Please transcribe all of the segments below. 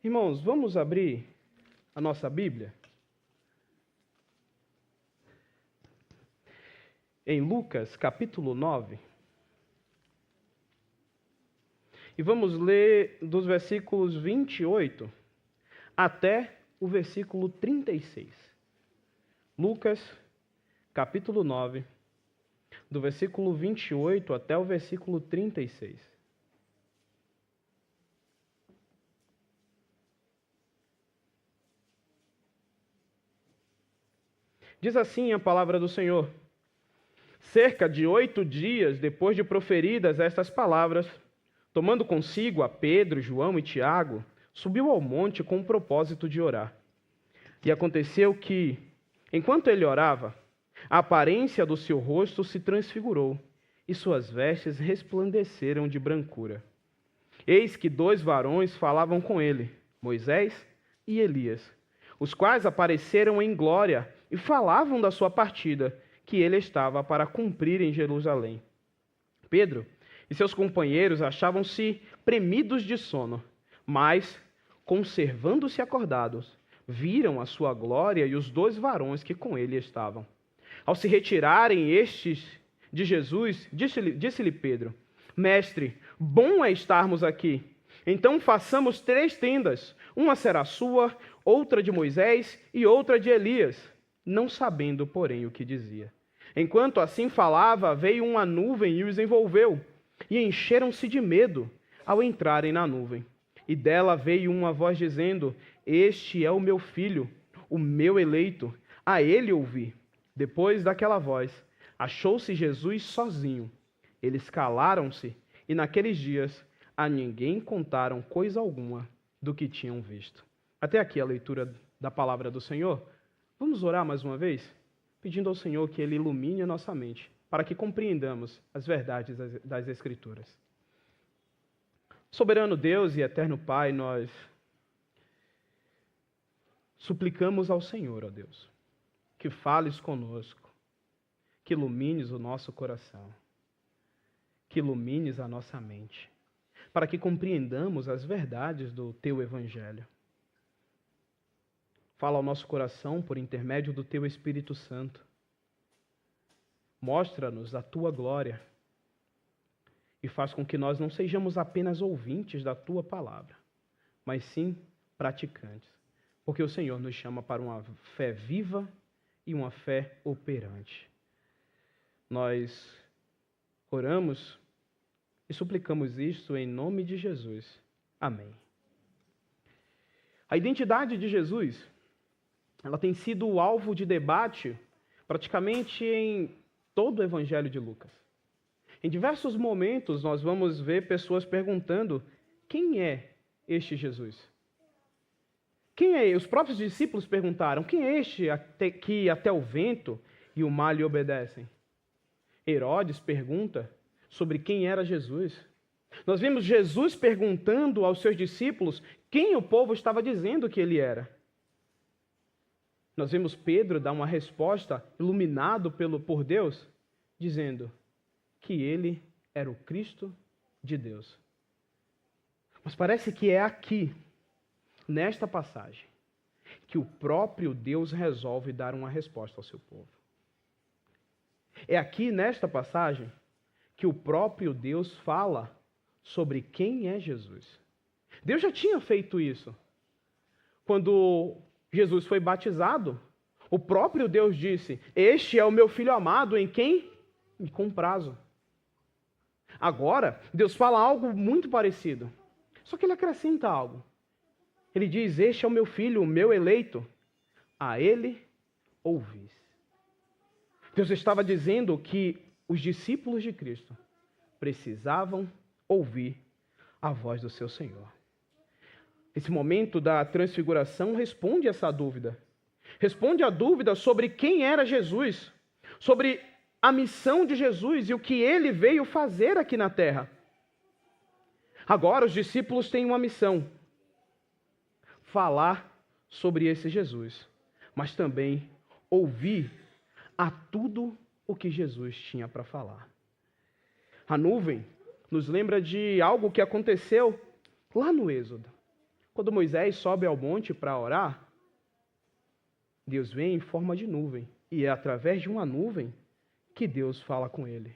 Irmãos, vamos abrir a nossa Bíblia? Em Lucas, capítulo 9. E vamos ler dos versículos 28 até o versículo 36. Lucas, capítulo 9, do versículo 28 até o versículo 36. Diz assim a palavra do Senhor: cerca de 8 dias depois de proferidas estas palavras, tomando consigo a Pedro, João e Tiago, subiu ao monte com o propósito de orar. E aconteceu que, enquanto ele orava, a aparência do seu rosto se transfigurou, e suas vestes resplandeceram de brancura. Eis que 2 varões falavam com ele, Moisés e Elias, os quais apareceram em glória e falavam da sua partida, que ele estava para cumprir em Jerusalém. Pedro e seus companheiros achavam-se premidos de sono, mas, conservando-se acordados, viram a sua glória e os 2 varões que com ele estavam. Ao se retirarem estes de Jesus, disse-lhe Pedro: Mestre, bom é estarmos aqui. Então façamos 3 tendas, uma será sua, outra de Moisés e outra de Elias, não sabendo, porém, o que dizia. Enquanto assim falava, veio uma nuvem e os envolveu, e encheram-se de medo ao entrarem na nuvem. E dela veio uma voz dizendo: Este é o meu filho, o meu eleito, a ele ouvi. Depois daquela voz, achou-se Jesus sozinho. Eles calaram-se, e naqueles dias a ninguém contaram coisa alguma do que tinham visto. Até aqui a leitura da palavra do Senhor. Vamos orar mais uma vez, pedindo ao Senhor que Ele ilumine a nossa mente, para que compreendamos as verdades das Escrituras. Soberano Deus e eterno Pai, nós suplicamos ao Senhor, ó Deus, que fales conosco, que ilumines o nosso coração, que ilumines a nossa mente, para que compreendamos as verdades do Teu Evangelho. Fala ao nosso coração por intermédio do Teu Espírito Santo. Mostra-nos a Tua glória e faz com que nós não sejamos apenas ouvintes da Tua palavra, mas sim praticantes, porque o Senhor nos chama para uma fé viva e uma fé operante. Nós oramos e suplicamos isto em nome de Jesus. Amém. A identidade de Jesus, ela tem sido alvo de debate praticamente em todo o Evangelho de Lucas. Em diversos momentos nós vamos ver pessoas perguntando: quem é este Jesus? Quem é? Os próprios discípulos perguntaram: quem é este que até o vento e o mar lhe obedecem? Herodes pergunta sobre quem era Jesus. Nós vimos Jesus perguntando aos seus discípulos quem o povo estava dizendo que ele era. Nós vemos Pedro dar uma resposta iluminado por Deus, dizendo que ele era o Cristo de Deus. Mas parece que é aqui, nesta passagem, que o próprio Deus resolve dar uma resposta ao seu povo. É aqui, nesta passagem, que o próprio Deus fala sobre quem é Jesus. Deus já tinha feito isso. Quando Jesus foi batizado, o próprio Deus disse: Este é o meu Filho amado, em quem me comprazo. Agora, Deus fala algo muito parecido, só que ele acrescenta algo. Ele diz: Este é o meu Filho, o meu eleito, a ele ouvis. Deus estava dizendo que os discípulos de Cristo precisavam ouvir a voz do seu Senhor. Esse momento da transfiguração responde essa dúvida. Responde a dúvida sobre quem era Jesus, sobre a missão de Jesus e o que ele veio fazer aqui na terra. Agora os discípulos têm uma missão: falar sobre esse Jesus, mas também ouvir a tudo o que Jesus tinha para falar. A nuvem nos lembra de algo que aconteceu lá no Êxodo, Quando Moisés sobe ao monte para orar, Deus vem em forma de nuvem. E é através de uma nuvem que Deus fala com ele.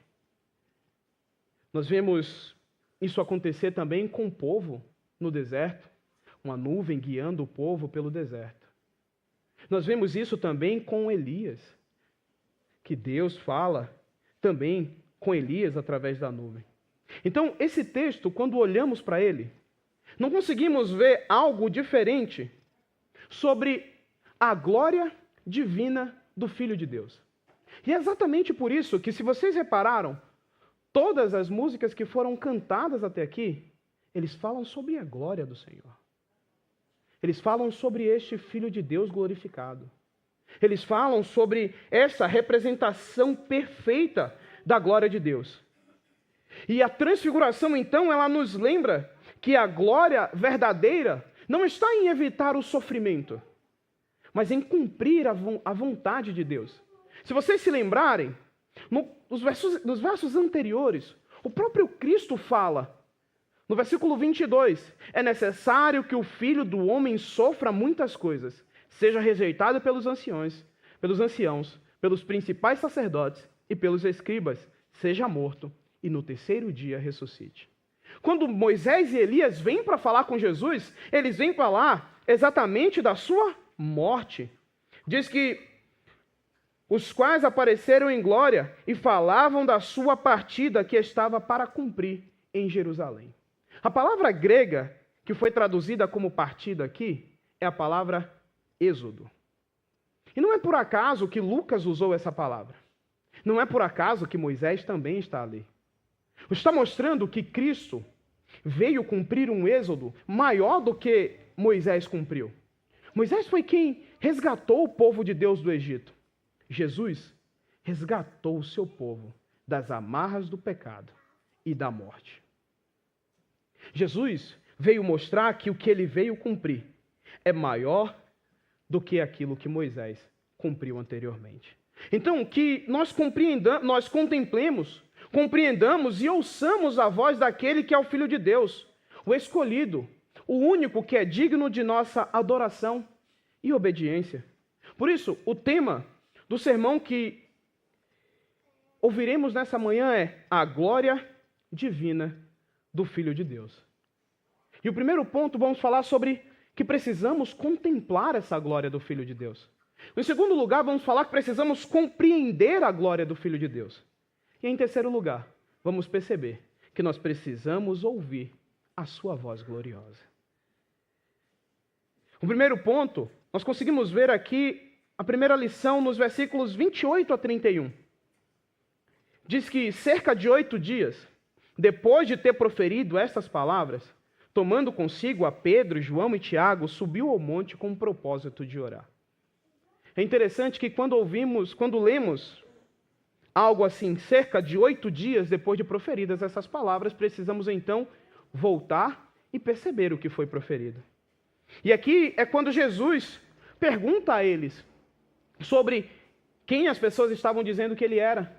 Nós vemos isso acontecer também com o povo no deserto. Uma nuvem guiando o povo pelo deserto. Nós vemos isso também com Elias. Que Deus fala também com Elias através da nuvem. Então, esse texto, quando olhamos para ele, não conseguimos ver algo diferente sobre a glória divina do Filho de Deus. E é exatamente por isso que, se vocês repararam, todas as músicas que foram cantadas até aqui, eles falam sobre a glória do Senhor. Eles falam sobre este Filho de Deus glorificado. Eles falam sobre essa representação perfeita da glória de Deus. E a transfiguração, então, ela nos lembra que a glória verdadeira não está em evitar o sofrimento, mas em cumprir a vontade de Deus. Se vocês se lembrarem, nos versos anteriores, o próprio Cristo fala, no versículo 22, é necessário que o Filho do Homem sofra muitas coisas, seja rejeitado pelos anciãos, pelos principais sacerdotes e pelos escribas, seja morto e no terceiro dia ressuscite. Quando Moisés e Elias vêm para falar com Jesus, eles vêm falar exatamente da sua morte. Diz que os quais apareceram em glória e falavam da sua partida que estava para cumprir em Jerusalém. A palavra grega que foi traduzida como partida aqui é a palavra êxodo. E não é por acaso que Lucas usou essa palavra. Não é por acaso que Moisés também está ali. Está mostrando que Cristo veio cumprir um êxodo maior do que Moisés cumpriu. Moisés foi quem resgatou o povo de Deus do Egito. Jesus resgatou o seu povo das amarras do pecado e da morte. Jesus veio mostrar que o que ele veio cumprir é maior do que aquilo que Moisés cumpriu anteriormente. Então, que nós contemplemos, compreendamos e ouçamos a voz daquele que é o Filho de Deus, o escolhido, o único que é digno de nossa adoração e obediência. Por isso, o tema do sermão que ouviremos nessa manhã é a glória divina do Filho de Deus. E o primeiro ponto, vamos falar sobre que precisamos contemplar essa glória do Filho de Deus. Em segundo lugar, vamos falar que precisamos compreender a glória do Filho de Deus. E em terceiro lugar, vamos perceber que nós precisamos ouvir a sua voz gloriosa. O primeiro ponto, nós conseguimos ver aqui a primeira lição nos versículos 28 a 31. Diz que cerca de 8 dias, depois de ter proferido estas palavras, tomando consigo a Pedro, João e Tiago, subiu ao monte com o propósito de orar. É interessante que quando lemos algo assim, cerca de 8 dias depois de proferidas essas palavras, precisamos então voltar e perceber o que foi proferido. E aqui é quando Jesus pergunta a eles sobre quem as pessoas estavam dizendo que ele era,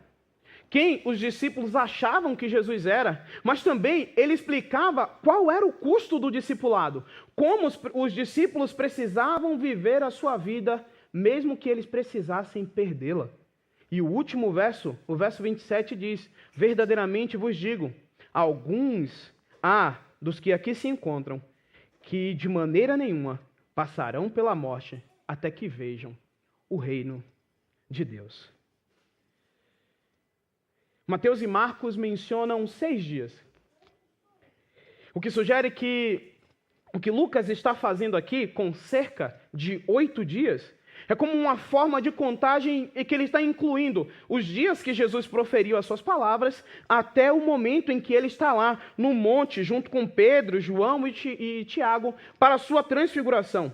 quem os discípulos achavam que Jesus era, mas também ele explicava qual era o custo do discipulado, como os discípulos precisavam viver a sua vida, mesmo que eles precisassem perdê-la. E o último verso, o verso 27 diz, verdadeiramente vos digo, alguns dos que aqui se encontram, que de maneira nenhuma passarão pela morte até que vejam o reino de Deus. Mateus e Marcos mencionam 6 dias. O que sugere que o que Lucas está fazendo aqui, com cerca de 8 dias, é como uma forma de contagem em que ele está incluindo os dias que Jesus proferiu as suas palavras até o momento em que ele está lá no monte, junto com Pedro, João e Tiago, para a sua transfiguração.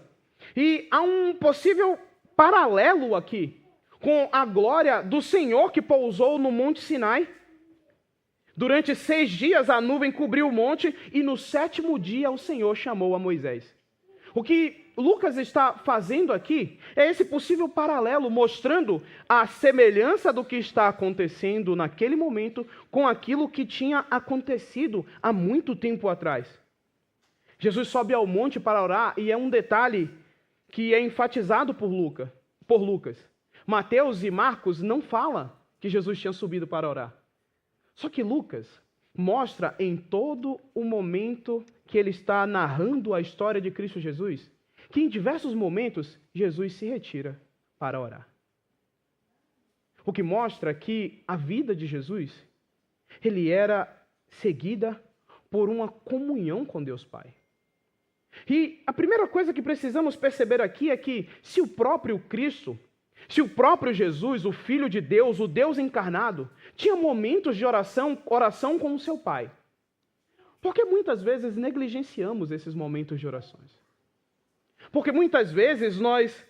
E há um possível paralelo aqui com a glória do Senhor que pousou no Monte Sinai. Durante 6 dias a nuvem cobriu o monte e no 7º dia o Senhor chamou a Moisés. O que Lucas está fazendo aqui é esse possível paralelo, mostrando a semelhança do que está acontecendo naquele momento com aquilo que tinha acontecido há muito tempo atrás. Jesus sobe ao monte para orar e é um detalhe que é enfatizado por Lucas. Mateus e Marcos não falam que Jesus tinha subido para orar. Só que Lucas mostra em todo o momento que ele está narrando a história de Cristo Jesus, que em diversos momentos Jesus se retira para orar. O que mostra que a vida de Jesus, ele era seguida por uma comunhão com Deus Pai. E a primeira coisa que precisamos perceber aqui é que se o próprio Cristo, se o próprio Jesus, o Filho de Deus, o Deus encarnado, tinha momentos de oração com o seu Pai, porque muitas vezes negligenciamos esses momentos de orações? Porque muitas vezes nós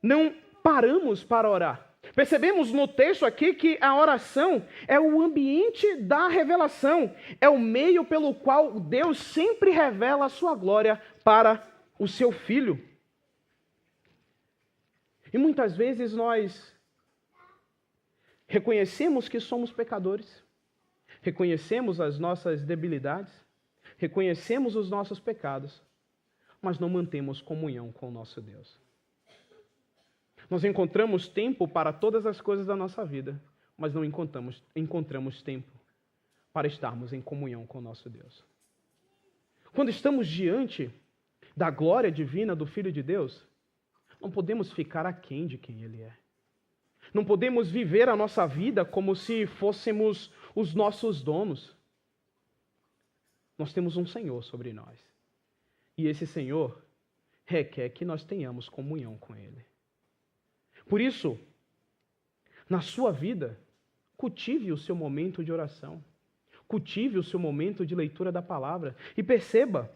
não paramos para orar. Percebemos no texto aqui que a oração é o ambiente da revelação, é o meio pelo qual Deus sempre revela a sua glória para o seu Filho. E muitas vezes nós reconhecemos que somos pecadores, reconhecemos as nossas debilidades, reconhecemos os nossos pecados, mas não mantemos comunhão com o nosso Deus. Nós encontramos tempo para todas as coisas da nossa vida, mas não encontramos tempo para estarmos em comunhão com o nosso Deus. Quando estamos diante da glória divina do Filho de Deus, não podemos ficar aquém de quem Ele é. Não podemos viver a nossa vida como se fôssemos os nossos donos. Nós temos um Senhor sobre nós. E esse Senhor requer que nós tenhamos comunhão com Ele. Por isso, na sua vida, cultive o seu momento de oração. Cultive o seu momento de leitura da palavra. E perceba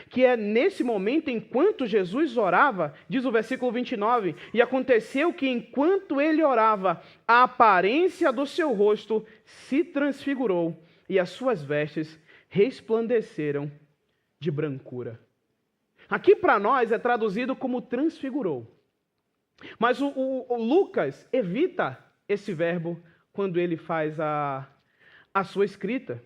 que é nesse momento, enquanto Jesus orava, diz o versículo 29, e aconteceu que enquanto ele orava, a aparência do seu rosto se transfigurou e as suas vestes resplandeceram de brancura. Aqui para nós é traduzido como transfigurou. Mas o Lucas evita esse verbo quando ele faz a sua escrita.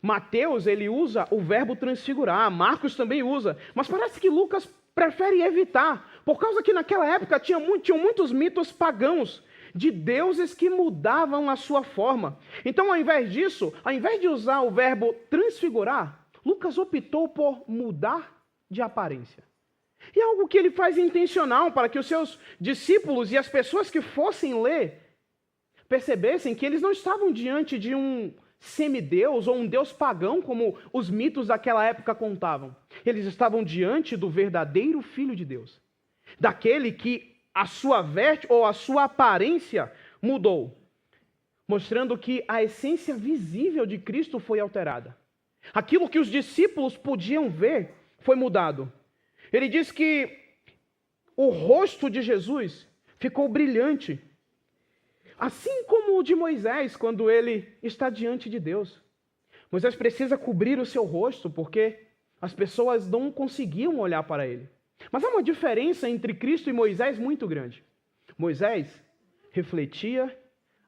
Mateus, ele usa o verbo transfigurar, Marcos também usa, mas parece que Lucas prefere evitar, por causa que naquela época tinham muitos mitos pagãos de deuses que mudavam a sua forma. Então, ao invés disso, ao invés de usar o verbo transfigurar, Lucas optou por mudar de aparência. E é algo que ele faz intencional para que os seus discípulos e as pessoas que fossem ler percebessem que eles não estavam diante de um semideus ou um deus pagão como os mitos daquela época contavam. Eles estavam diante do verdadeiro Filho de Deus, daquele que a sua veste ou a sua aparência mudou, mostrando que a essência visível de Cristo foi alterada. Aquilo que os discípulos podiam ver foi mudado. Ele diz que o rosto de Jesus ficou brilhante, assim como o de Moisés, quando ele está diante de Deus. Moisés precisa cobrir o seu rosto, porque as pessoas não conseguiam olhar para ele. Mas há uma diferença entre Cristo e Moisés muito grande. Moisés refletia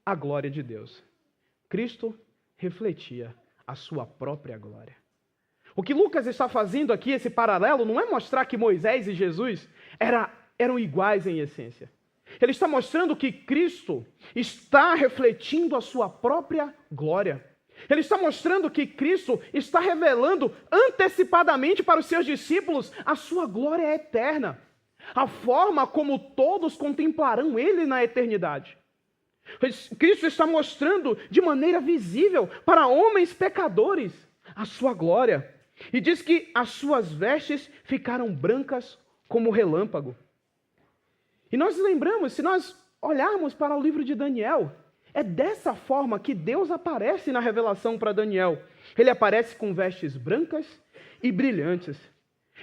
a glória de Deus. Cristo refletia a sua própria glória. O que Lucas está fazendo aqui, esse paralelo, não é mostrar que Moisés e Jesus eram iguais em essência. Ele está mostrando que Cristo está refletindo a sua própria glória. Ele está mostrando que Cristo está revelando antecipadamente para os seus discípulos a sua glória eterna, a forma como todos contemplarão Ele na eternidade. Cristo está mostrando de maneira visível para homens pecadores a sua glória. E diz que as suas vestes ficaram brancas como relâmpago. E nós lembramos, se nós olharmos para o livro de Daniel, é dessa forma que Deus aparece na revelação para Daniel. Ele aparece com vestes brancas e brilhantes.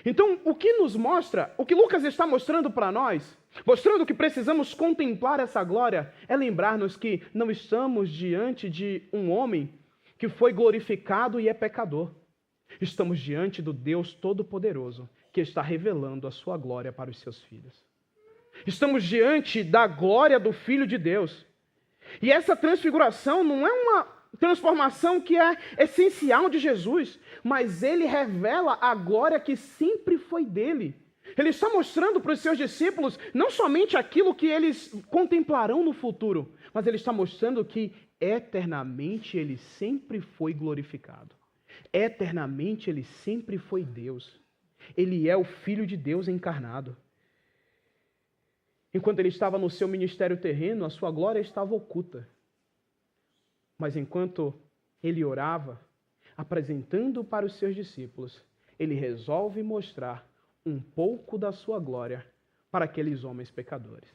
Então, o que nos mostra, o que Lucas está mostrando para nós, mostrando que precisamos contemplar essa glória, é lembrar-nos que não estamos diante de um homem que foi glorificado e é pecador. Estamos diante do Deus Todo-Poderoso, que está revelando a sua glória para os seus filhos. Estamos diante da glória do Filho de Deus. E essa transfiguração não é transformação que é essencial de Jesus, mas ele revela a glória que sempre foi dele. Ele está mostrando para os seus discípulos não somente aquilo que eles contemplarão no futuro, mas ele está mostrando que eternamente ele sempre foi glorificado. Eternamente ele sempre foi Deus. Ele é o Filho de Deus encarnado. Enquanto ele estava no seu ministério terreno, a sua glória estava oculta. Mas enquanto ele orava, apresentando para os seus discípulos, ele resolve mostrar um pouco da sua glória para aqueles homens pecadores.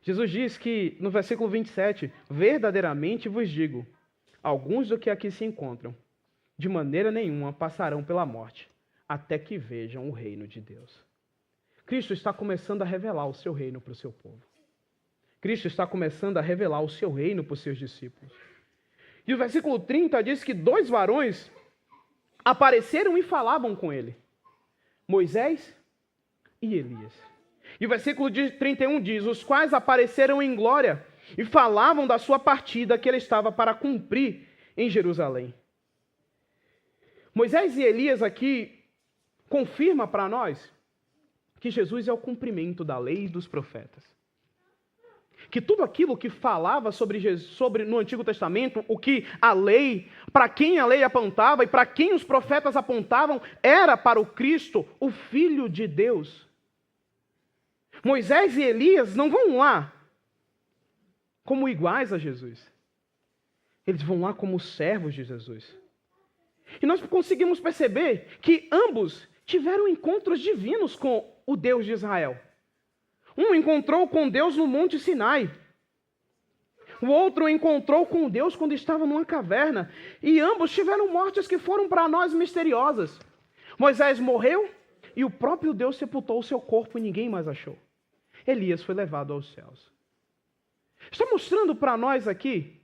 Jesus diz que, no versículo 27, verdadeiramente vos digo, alguns do que aqui se encontram, de maneira nenhuma passarão pela morte, até que vejam o reino de Deus. Cristo está começando a revelar o seu reino para o seu povo. Cristo está começando a revelar o seu reino para os seus discípulos. E o versículo 30 diz que 2 varões apareceram e falavam com ele, Moisés e Elias. E o versículo 31 diz, os quais apareceram em glória e falavam da sua partida que ele estava para cumprir em Jerusalém. Moisés e Elias aqui confirma para nós que Jesus é o cumprimento da lei e dos profetas. Que tudo aquilo que falava sobre no Antigo Testamento, o que a lei, para quem a lei apontava e para quem os profetas apontavam, era para o Cristo, o Filho de Deus. Moisés e Elias não vão lá como iguais a Jesus. Eles vão lá como servos de Jesus. E nós conseguimos perceber que ambos tiveram encontros divinos com o Deus de Israel. Um encontrou com Deus no Monte Sinai. O outro encontrou com Deus quando estava numa caverna. E ambos tiveram mortes que foram para nós misteriosas. Moisés morreu e o próprio Deus sepultou o seu corpo e ninguém mais achou. Elias foi levado aos céus. Está mostrando para nós aqui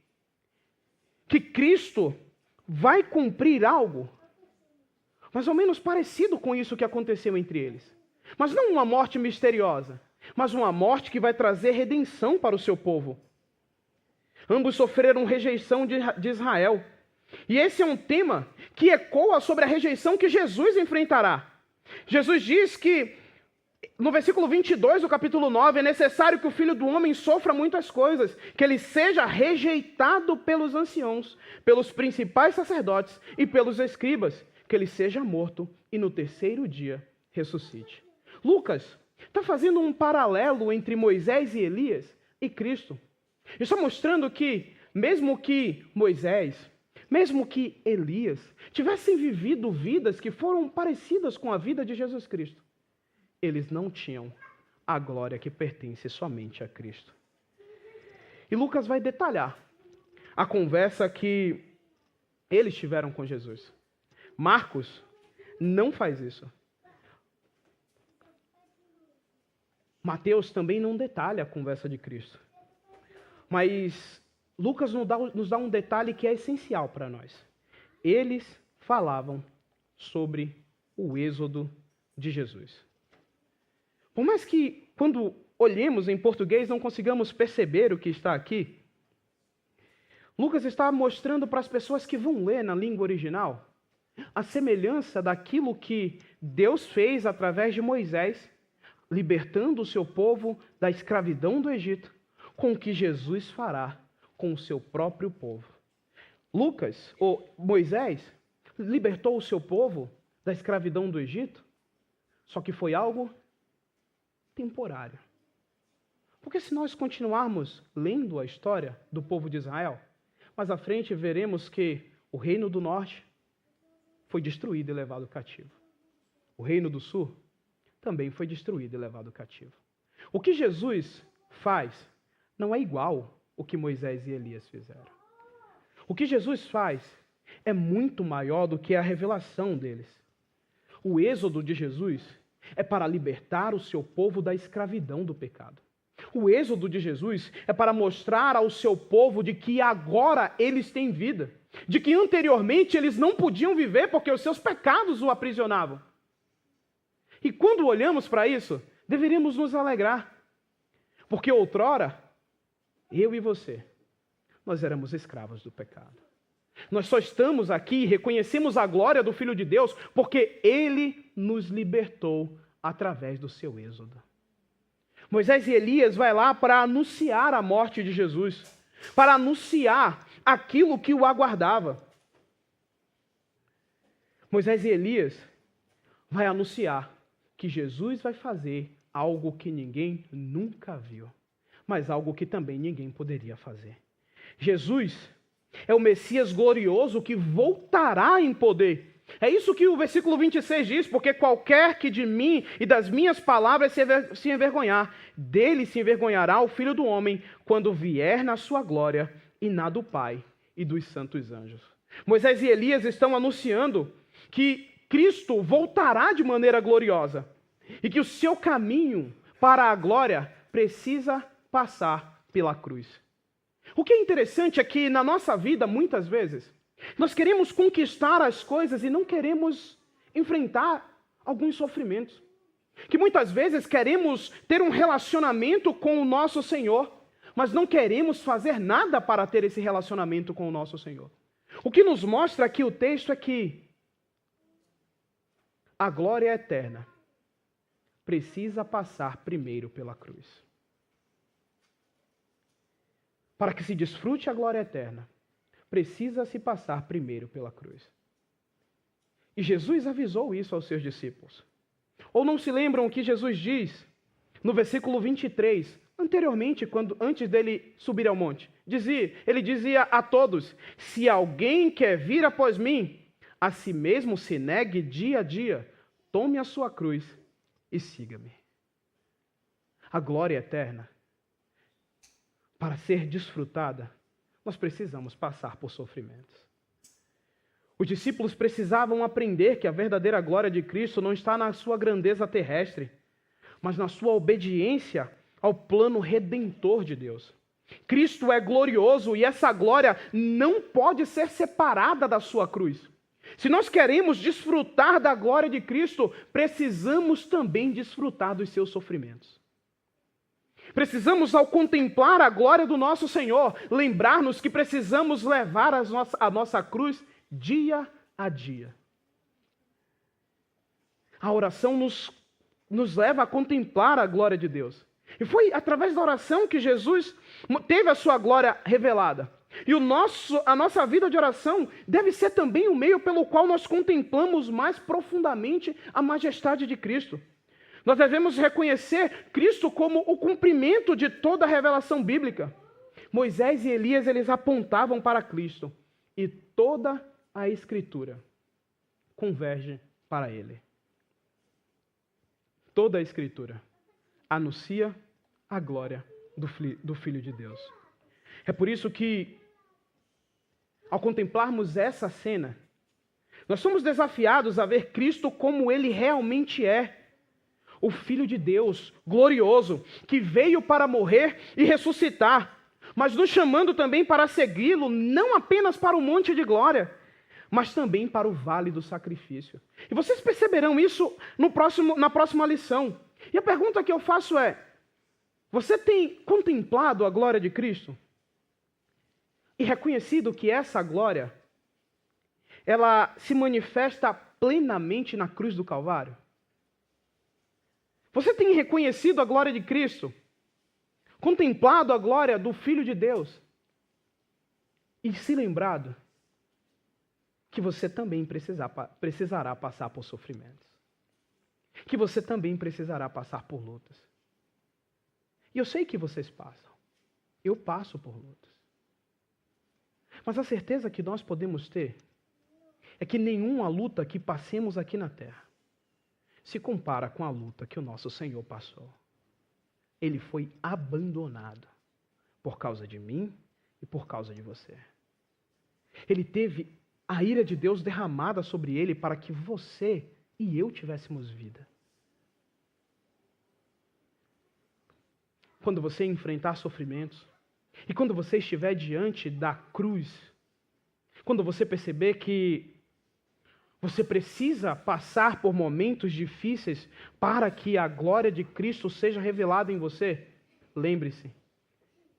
que Cristo vai cumprir algo mais ou menos parecido com isso que aconteceu entre eles. Mas não uma morte misteriosa, mas uma morte que vai trazer redenção para o seu povo. Ambos sofreram rejeição de Israel. E esse é um tema que ecoa sobre a rejeição que Jesus enfrentará. Jesus diz que, no versículo 22 do capítulo 9, é necessário que o Filho do Homem sofra muitas coisas, que ele seja rejeitado pelos anciãos, pelos principais sacerdotes e pelos escribas, que ele seja morto e no terceiro dia ressuscite. Lucas está fazendo um paralelo entre Moisés e Elias e Cristo. Está mostrando que, mesmo que Moisés, mesmo que Elias, tivessem vivido vidas que foram parecidas com a vida de Jesus Cristo, eles não tinham a glória que pertence somente a Cristo. E Lucas vai detalhar a conversa que eles tiveram com Jesus. Marcos não faz isso. Mateus também não detalha a conversa de Cristo. Mas Lucas nos dá um detalhe que é essencial para nós. Eles falavam sobre o êxodo de Jesus. Por mais que, quando olhemos em português, não consigamos perceber o que está aqui, Lucas está mostrando para as pessoas que vão ler na língua original a semelhança daquilo que Deus fez através de Moisés, libertando o seu povo da escravidão do Egito, com o que Jesus fará com o seu próprio povo. Moisés libertou o seu povo da escravidão do Egito, só que foi algo temporário. Porque se nós continuarmos lendo a história do povo de Israel, mais à frente veremos que o reino do norte foi destruído e levado cativo. O reino do sul também foi destruído e levado cativo. O que Jesus faz não é igual ao que Moisés e Elias fizeram. O que Jesus faz é muito maior do que a revelação deles. O êxodo de Jesus é para libertar o seu povo da escravidão do pecado. O êxodo de Jesus é para mostrar ao seu povo de que agora eles têm vida, de que anteriormente eles não podiam viver porque os seus pecados o aprisionavam. E quando olhamos para isso, deveríamos nos alegrar, porque outrora, eu e você, nós éramos escravos do pecado. Nós só estamos aqui e reconhecemos a glória do Filho de Deus porque Ele nos libertou através do seu êxodo. Moisés e Elias vai lá para anunciar a morte de Jesus, para anunciar aquilo que o aguardava. Moisés e Elias vai anunciar que Jesus vai fazer algo que ninguém nunca viu, mas algo que também ninguém poderia fazer. Jesus é o Messias glorioso que voltará em poder. É isso que o versículo 26 diz, porque qualquer que de mim e das minhas palavras se envergonhar, dele se envergonhará o Filho do Homem, quando vier na sua glória e na do Pai e dos santos anjos. Moisés e Elias estão anunciando que Cristo voltará de maneira gloriosa e que o seu caminho para a glória precisa passar pela cruz. O que é interessante é que na nossa vida, muitas vezes, nós queremos conquistar as coisas e não queremos enfrentar alguns sofrimentos. Que muitas vezes queremos ter um relacionamento com o nosso Senhor, mas não queremos fazer nada para ter esse relacionamento com o nosso Senhor. O que nos mostra aqui o texto é que a glória eterna precisa passar primeiro pela cruz. Para que se desfrute a glória eterna, precisa-se passar primeiro pela cruz. E Jesus avisou isso aos seus discípulos. Ou não se lembram o que Jesus diz no versículo 23, anteriormente, antes dele subir ao monte? Ele dizia a todos: se alguém quer vir após mim, a si mesmo se negue dia a dia, tome a sua cruz e siga-me. A glória eterna, para ser desfrutada, nós precisamos passar por sofrimentos. Os discípulos precisavam aprender que a verdadeira glória de Cristo não está na sua grandeza terrestre, mas na sua obediência ao plano redentor de Deus. Cristo é glorioso e essa glória não pode ser separada da sua cruz. Se nós queremos desfrutar da glória de Cristo, precisamos também desfrutar dos seus sofrimentos. Precisamos, ao contemplar a glória do nosso Senhor, lembrar-nos que precisamos levar a nossa cruz dia a dia. A oração nos leva a contemplar a glória de Deus. E foi através da oração que Jesus teve a sua glória revelada. E a nossa vida de oração deve ser também o meio pelo qual nós contemplamos mais profundamente a majestade de Cristo. Nós devemos reconhecer Cristo como o cumprimento de toda a revelação bíblica. Moisés e Elias, eles apontavam para Cristo. E toda a Escritura converge para Ele. Toda a Escritura anuncia a glória do Filho de Deus. É por isso que, ao contemplarmos essa cena, nós somos desafiados a ver Cristo como Ele realmente é. O Filho de Deus, glorioso, que veio para morrer e ressuscitar, mas nos chamando também para segui-lo, não apenas para o monte de glória, mas também para o vale do sacrifício. E vocês perceberão isso na próxima lição. E a pergunta que eu faço é: você tem contemplado a glória de Cristo? E reconhecido que essa glória, ela se manifesta plenamente na cruz do Calvário? Você tem reconhecido a glória de Cristo? Contemplado a glória do Filho de Deus? E se lembrado que você também precisará passar por sofrimentos? Que você também precisará passar por lutas? E eu sei que vocês passam. Eu passo por lutas. Mas a certeza que nós podemos ter é que nenhuma luta que passemos aqui na terra se compara com a luta que o nosso Senhor passou. Ele foi abandonado por causa de mim e por causa de você. Ele teve a ira de Deus derramada sobre ele para que você e eu tivéssemos vida. Quando você enfrentar sofrimentos, e quando você estiver diante da cruz, quando você perceber que você precisa passar por momentos difíceis para que a glória de Cristo seja revelada em você, lembre-se,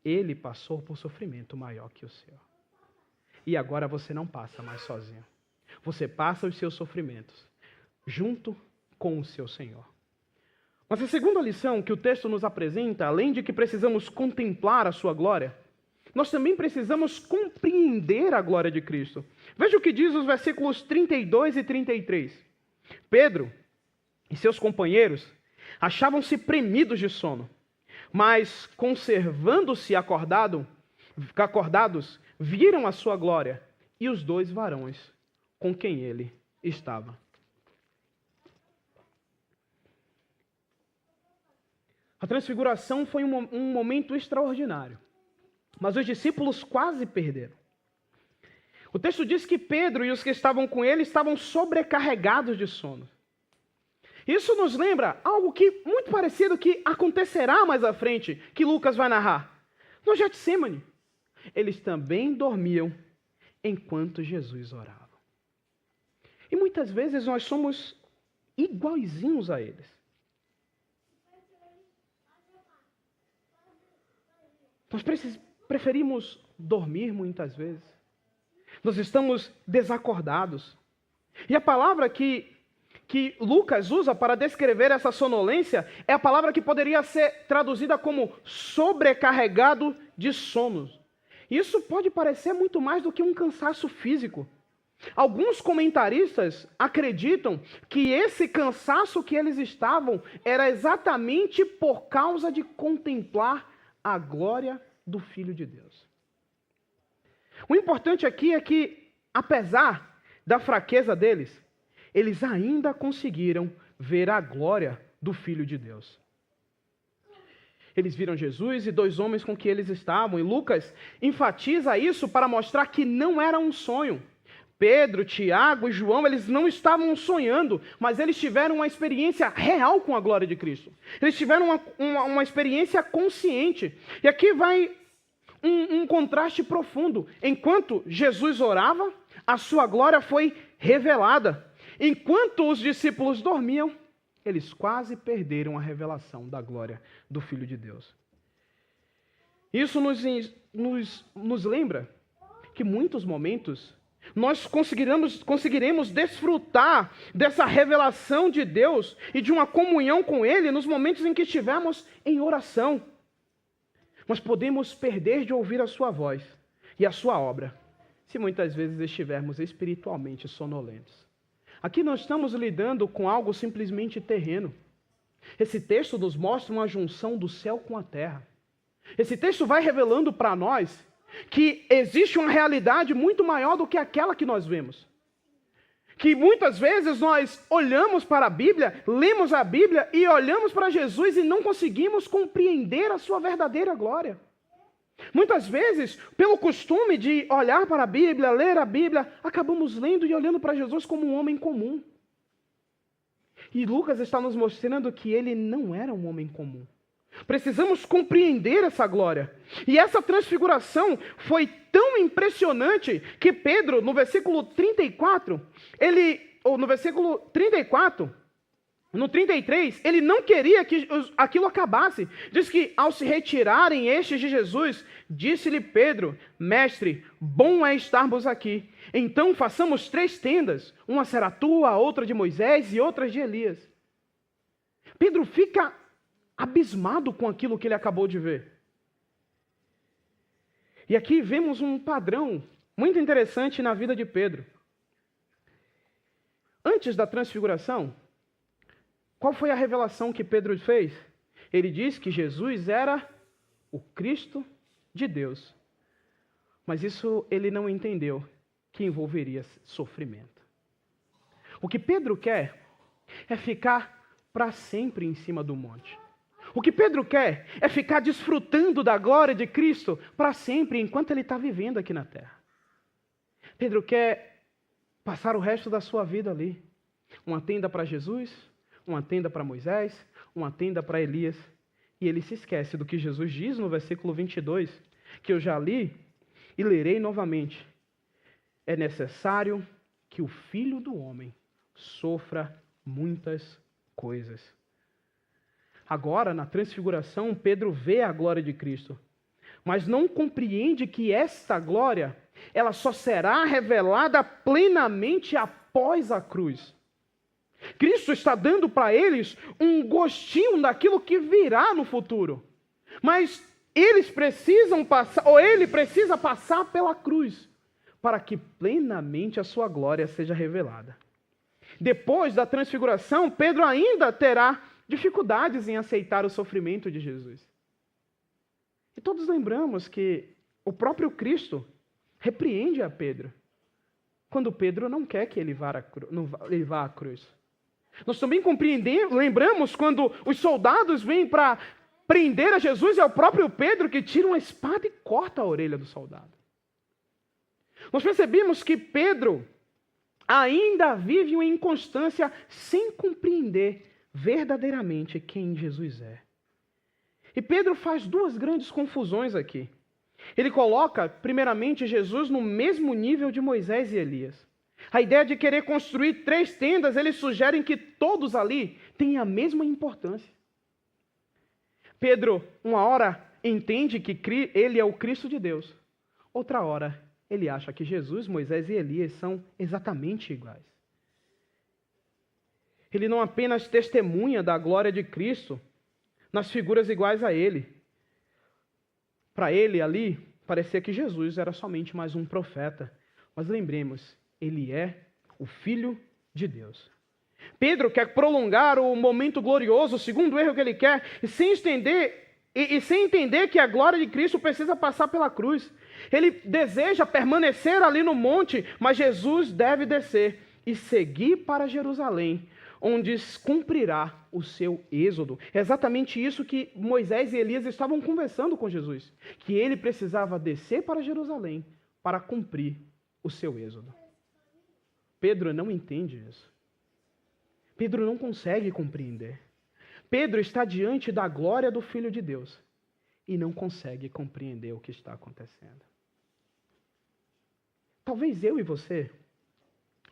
Ele passou por sofrimento maior que o seu. E agora você não passa mais sozinho. Você passa os seus sofrimentos junto com o seu Senhor. Mas a segunda lição que o texto nos apresenta, além de que precisamos contemplar a sua glória, nós também precisamos compreender a glória de Cristo. Veja o que diz os versículos 32 e 33. Pedro e seus companheiros achavam-se premidos de sono, mas conservando-se acordados, viram a sua glória e os 2 varões com quem ele estava. A transfiguração foi um momento extraordinário, mas os discípulos quase perderam. O texto diz que Pedro e os que estavam com ele estavam sobrecarregados de sono. Isso nos lembra algo que muito parecido que acontecerá mais à frente, que Lucas vai narrar. No Getsemane, eles também dormiam enquanto Jesus orava. E muitas vezes nós somos iguaizinhos a eles. Nós preferimos dormir muitas vezes. Nós estamos desacordados. E a palavra que Lucas usa para descrever essa sonolência é a palavra que poderia ser traduzida como sobrecarregado de sono. Isso pode parecer muito mais do que um cansaço físico. Alguns comentaristas acreditam que esse cansaço que eles estavam era exatamente por causa de contemplar a glória do Filho de Deus. O importante aqui é que, apesar da fraqueza deles, eles ainda conseguiram ver a glória do Filho de Deus. Eles viram Jesus e 2 homens com que eles estavam, e Lucas enfatiza isso para mostrar que não era um sonho. Pedro, Tiago e João, eles não estavam sonhando, mas eles tiveram uma experiência real com a glória de Cristo. Eles tiveram uma experiência consciente. E aqui vai um contraste profundo. Enquanto Jesus orava, a sua glória foi revelada. Enquanto os discípulos dormiam, eles quase perderam a revelação da glória do Filho de Deus. Isso nos lembra que em muitos momentos nós conseguiremos desfrutar dessa revelação de Deus e de uma comunhão com Ele nos momentos em que estivermos em oração. Mas podemos perder de ouvir a sua voz e a sua obra se muitas vezes estivermos espiritualmente sonolentos. Aqui nós estamos lidando com algo simplesmente terreno. Esse texto nos mostra uma junção do céu com a terra. Esse texto vai revelando para nós que existe uma realidade muito maior do que aquela que nós vemos. Que muitas vezes nós olhamos para a Bíblia, lemos a Bíblia e olhamos para Jesus e não conseguimos compreender a sua verdadeira glória. Muitas vezes, pelo costume de olhar para a Bíblia, ler a Bíblia, acabamos lendo e olhando para Jesus como um homem comum. E Lucas está nos mostrando que ele não era um homem comum. Precisamos compreender essa glória. E essa transfiguração foi tão impressionante que Pedro, no versículo 34, no 33, ele não queria que aquilo acabasse. Diz que ao se retirarem estes de Jesus, disse-lhe Pedro: Mestre, bom é estarmos aqui. Então façamos 3 tendas, uma será tua, a outra de Moisés e outra de Elias. Pedro fica abismado com aquilo que ele acabou de ver. E aqui vemos um padrão muito interessante na vida de Pedro. Antes da transfiguração, qual foi a revelação que Pedro fez? Ele diz que Jesus era o Cristo de Deus. Mas isso ele não entendeu, que envolveria sofrimento. O que Pedro quer é ficar para sempre em cima do monte. O que Pedro quer é ficar desfrutando da glória de Cristo para sempre, enquanto ele está vivendo aqui na terra. Pedro quer passar o resto da sua vida ali. Uma tenda para Jesus, uma tenda para Moisés, uma tenda para Elias. E ele se esquece do que Jesus diz no versículo 22, que eu já li e lerei novamente. É necessário que o Filho do Homem sofra muitas coisas. Agora, na transfiguração, Pedro vê a glória de Cristo, mas não compreende que esta glória ela só será revelada plenamente após a cruz. Cristo está dando para eles um gostinho daquilo que virá no futuro. Mas eles precisam passar, ou ele precisa passar pela cruz, para que plenamente a sua glória seja revelada. Depois da transfiguração, Pedro ainda terá dificuldades em aceitar o sofrimento de Jesus. E todos lembramos que o próprio Cristo repreende a Pedro, quando Pedro não quer que ele vá à cruz. Nós também lembramos quando os soldados vêm para prender a Jesus, é o próprio Pedro que tira uma espada e corta a orelha do soldado. Nós percebemos que Pedro ainda vive uma inconstância sem compreender verdadeiramente quem Jesus é. E Pedro faz duas grandes confusões aqui. Ele coloca, primeiramente, Jesus no mesmo nível de Moisés e Elias. A ideia de querer construir 3 tendas, eles sugerem que todos ali têm a mesma importância. Pedro, uma hora, entende que ele é o Cristo de Deus. Outra hora, ele acha que Jesus, Moisés e Elias são exatamente iguais. Ele não apenas testemunha da glória de Cristo nas figuras iguais a ele. Para ele ali, parecia que Jesus era somente mais um profeta. Mas lembremos, ele é o Filho de Deus. Pedro quer prolongar o momento glorioso, o segundo erro que ele quer, e sem entender que a glória de Cristo precisa passar pela cruz. Ele deseja permanecer ali no monte, mas Jesus deve descer e seguir para Jerusalém, onde cumprirá o seu êxodo. É exatamente isso que Moisés e Elias estavam conversando com Jesus, que ele precisava descer para Jerusalém para cumprir o seu êxodo. Pedro não entende isso. Pedro não consegue compreender. Pedro está diante da glória do Filho de Deus e não consegue compreender o que está acontecendo. Talvez eu e você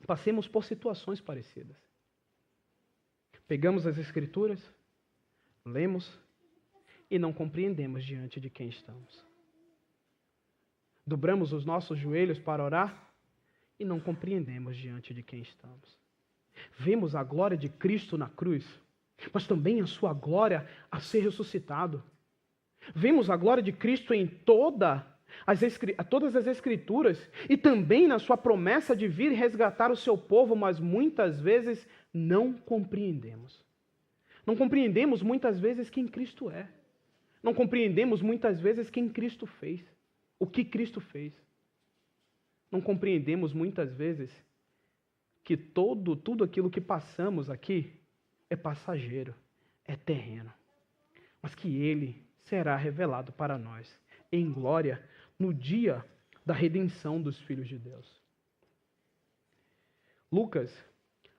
passemos por situações parecidas. Pegamos as Escrituras, lemos e não compreendemos diante de quem estamos. Dobramos os nossos joelhos para orar e não compreendemos diante de quem estamos. Vemos a glória de Cristo na cruz, mas também a sua glória a ser ressuscitado. Vemos a glória de Cristo em todas as Escrituras e também na sua promessa de vir resgatar o seu povo, mas muitas vezes não compreendemos. Não compreendemos muitas vezes quem Cristo é. Não compreendemos muitas vezes quem Cristo fez, o que Cristo fez. Não compreendemos muitas vezes que tudo aquilo que passamos aqui é passageiro, é terreno, mas que Ele será revelado para nós em glória no dia da redenção dos filhos de Deus. Lucas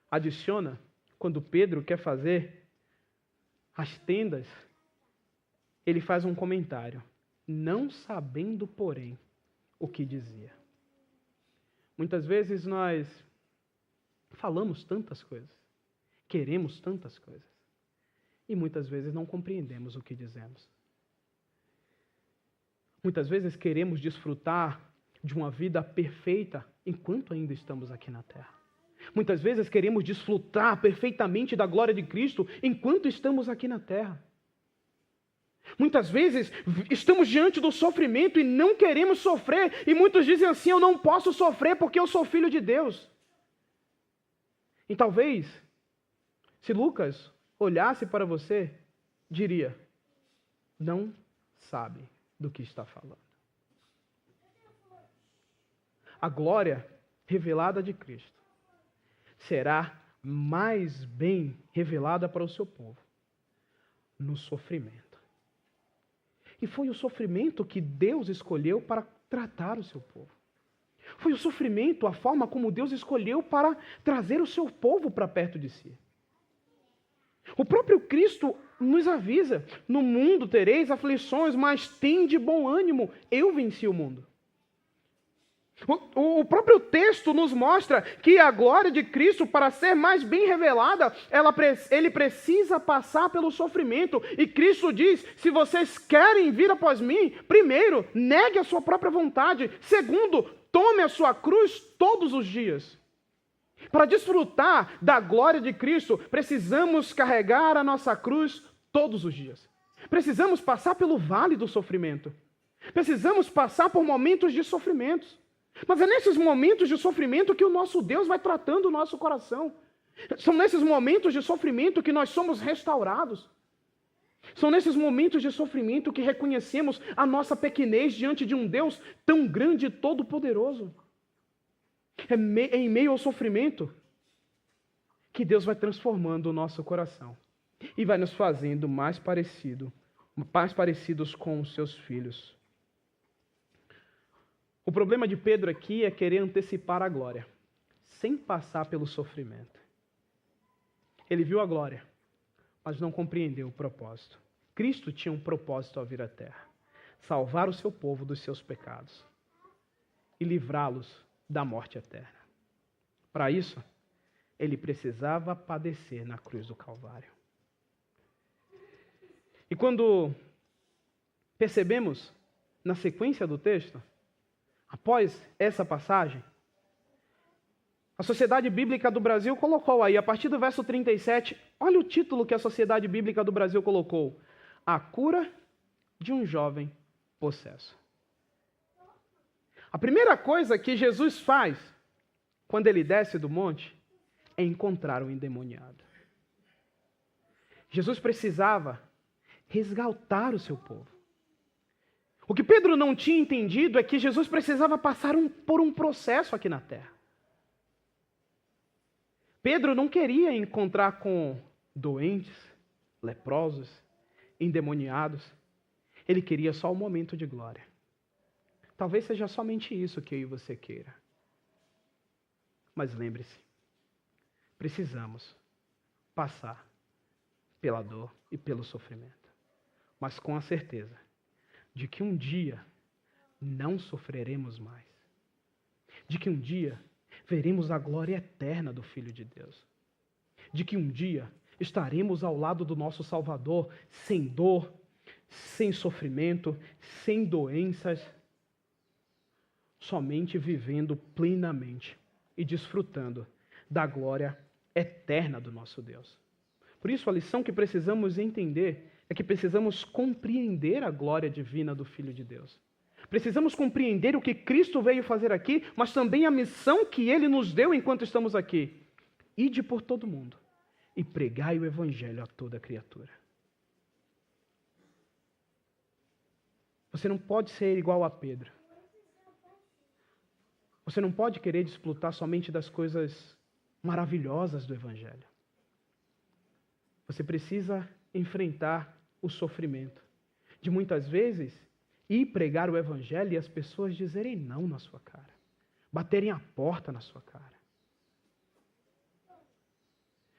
adiciona, quando Pedro quer fazer as tendas, ele faz um comentário, não sabendo, porém, o que dizia. Muitas vezes nós falamos tantas coisas, queremos tantas coisas, e muitas vezes não compreendemos o que dizemos. Muitas vezes queremos desfrutar de uma vida perfeita enquanto ainda estamos aqui na terra. Muitas vezes queremos desfrutar perfeitamente da glória de Cristo enquanto estamos aqui na terra. Muitas vezes estamos diante do sofrimento e não queremos sofrer, e muitos dizem assim, eu não posso sofrer porque eu sou filho de Deus. E talvez, se Lucas olhasse para você, diria, não sabe do que está falando. A glória revelada de Cristo será mais bem revelada para o seu povo no sofrimento. E foi o sofrimento que Deus escolheu para tratar o seu povo. Foi o sofrimento, a forma como Deus escolheu para trazer o seu povo para perto de si. O próprio Cristo nos avisa, no mundo tereis aflições, mas tende bom ânimo, eu venci o mundo. O próprio texto nos mostra que a glória de Cristo, para ser mais bem revelada, ele precisa passar pelo sofrimento. E Cristo diz, se vocês querem vir após mim, primeiro, negue a sua própria vontade. Segundo, tome a sua cruz todos os dias. Para desfrutar da glória de Cristo, precisamos carregar a nossa cruz todos os dias. Precisamos passar pelo vale do sofrimento. Precisamos passar por momentos de sofrimentos. Mas é nesses momentos de sofrimento que o nosso Deus vai tratando o nosso coração. São nesses momentos de sofrimento que nós somos restaurados. São nesses momentos de sofrimento que reconhecemos a nossa pequenez diante de um Deus tão grande e todo-poderoso. É em meio ao sofrimento que Deus vai transformando o nosso coração e vai nos fazendo mais parecidos com os seus filhos. O problema de Pedro aqui é querer antecipar a glória, sem passar pelo sofrimento. Ele viu a glória, mas não compreendeu o propósito. Cristo tinha um propósito ao vir à terra: salvar o seu povo dos seus pecados e livrá-los da morte eterna. Para isso, ele precisava padecer na cruz do Calvário. E quando percebemos na sequência do texto, após essa passagem, a Sociedade Bíblica do Brasil colocou aí, a partir do verso 37, olha o título que a Sociedade Bíblica do Brasil colocou: A cura de um jovem possesso. A primeira coisa que Jesus faz quando ele desce do monte é encontrar o endemoniado. Jesus precisava resgatar o seu povo. O que Pedro não tinha entendido é que Jesus precisava passar por um processo aqui na terra. Pedro não queria encontrar com doentes, leprosos, endemoniados. Ele queria só um momento de glória. Talvez seja somente isso que eu e você queira. Mas lembre-se, precisamos passar pela dor e pelo sofrimento, mas com a certeza de que um dia não sofreremos mais, de que um dia veremos a glória eterna do Filho de Deus, de que um dia estaremos ao lado do nosso Salvador, sem dor, sem sofrimento, sem doenças, somente vivendo plenamente e desfrutando da glória eterna do nosso Deus. Por isso, a lição que precisamos entender é que precisamos compreender a glória divina do Filho de Deus. Precisamos compreender o que Cristo veio fazer aqui, mas também a missão que Ele nos deu enquanto estamos aqui. Ide por todo mundo e pregai o Evangelho a toda criatura. Você não pode ser igual a Pedro. Você não pode querer desfrutar somente das coisas maravilhosas do Evangelho. Você precisa enfrentar o sofrimento de muitas vezes ir pregar o Evangelho e as pessoas dizerem não na sua cara, baterem a porta na sua cara.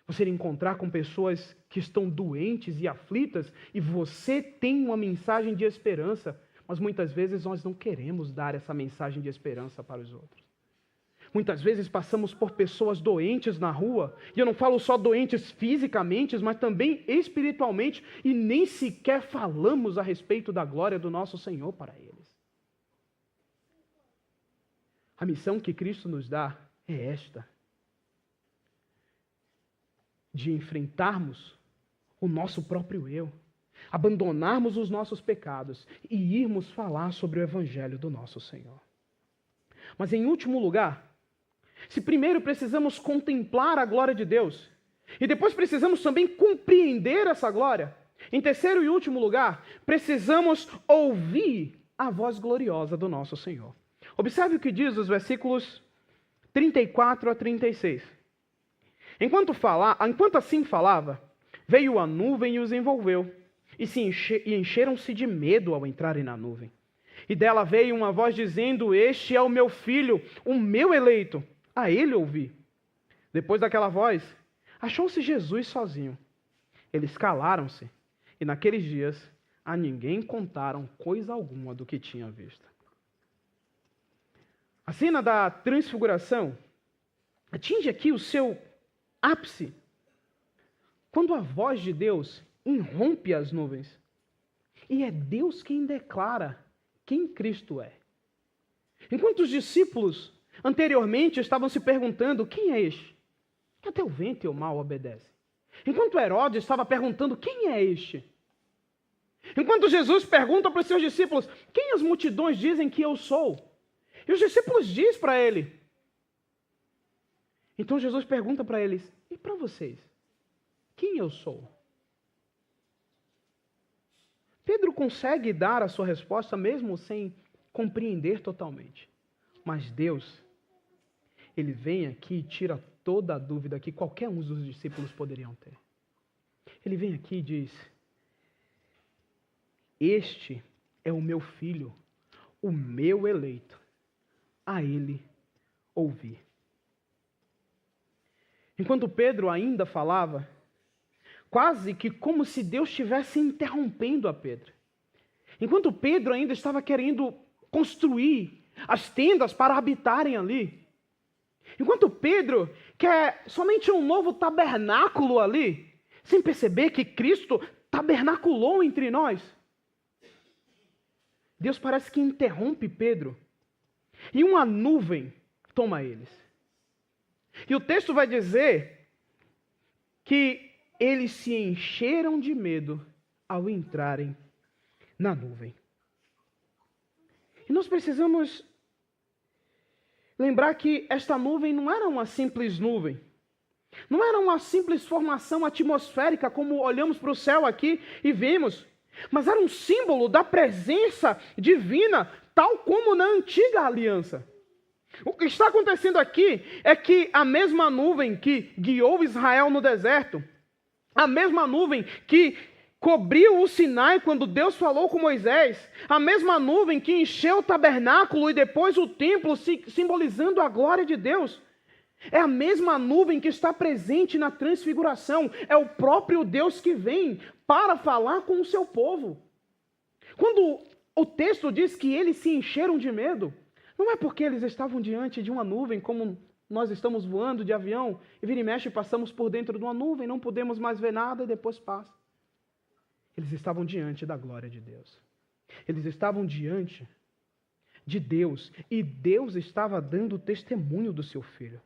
Você encontrar com pessoas que estão doentes e aflitas e você tem uma mensagem de esperança, mas muitas vezes nós não queremos dar essa mensagem de esperança para os outros. Muitas vezes passamos por pessoas doentes na rua, e eu não falo só doentes fisicamente, mas também espiritualmente, e nem sequer falamos a respeito da glória do nosso Senhor para eles. A missão que Cristo nos dá é esta: de enfrentarmos o nosso próprio eu, abandonarmos os nossos pecados e irmos falar sobre o Evangelho do nosso Senhor. Mas em último lugar, se primeiro precisamos contemplar a glória de Deus, e depois precisamos também compreender essa glória, em terceiro e último lugar, precisamos ouvir a voz gloriosa do nosso Senhor. Observe o que diz os versículos 34 a 36. Enquanto assim falava, veio a nuvem e os envolveu, e encheram-se de medo ao entrarem na nuvem. E dela veio uma voz dizendo: Este é o meu filho, o meu eleito, a ele ouvi. Depois daquela voz, achou-se Jesus sozinho. Eles calaram-se, e naqueles dias a ninguém contaram coisa alguma do que tinham visto. A cena da transfiguração atinge aqui o seu ápice quando a voz de Deus irrompe as nuvens. E é Deus quem declara quem Cristo é. Enquanto os discípulos anteriormente estavam se perguntando, quem é este? Que até o vento e o mar obedecem. Enquanto Herodes estava perguntando, quem é este? Enquanto Jesus pergunta para os seus discípulos, quem as multidões dizem que eu sou? E os discípulos dizem para ele. Então Jesus pergunta para eles, e para vocês? Quem eu sou? Pedro consegue dar a sua resposta mesmo sem compreender totalmente. Mas Deus, Ele vem aqui e tira toda a dúvida que qualquer um dos discípulos poderiam ter. Ele vem aqui e diz, este é o meu filho, o meu eleito, a ele ouvi. Enquanto Pedro ainda falava, quase que como se Deus estivesse interrompendo a Pedro. Enquanto Pedro ainda estava querendo construir as tendas para habitarem ali. Enquanto Pedro quer somente um novo tabernáculo ali, sem perceber que Cristo tabernaculou entre nós. Deus parece que interrompe Pedro. E uma nuvem toma eles. E o texto vai dizer que eles se encheram de medo ao entrarem na nuvem. E nós precisamos lembrar que esta nuvem não era uma simples nuvem. Não era uma simples formação atmosférica, como olhamos para o céu aqui e vemos. Mas era um símbolo da presença divina, tal como na antiga aliança. O que está acontecendo aqui é que a mesma nuvem que guiou Israel no deserto, a mesma nuvem que cobriu o Sinai quando Deus falou com Moisés, a mesma nuvem que encheu o tabernáculo e depois o templo, simbolizando a glória de Deus, é a mesma nuvem que está presente na transfiguração. É o próprio Deus que vem para falar com o seu povo. Quando o texto diz que eles se encheram de medo, não é porque eles estavam diante de uma nuvem, como nós estamos voando de avião, e vira e mexe passamos por dentro de uma nuvem, não podemos mais ver nada e depois passa. Eles estavam diante da glória de Deus. Eles estavam diante de Deus, e Deus estava dando testemunho do seu Filho.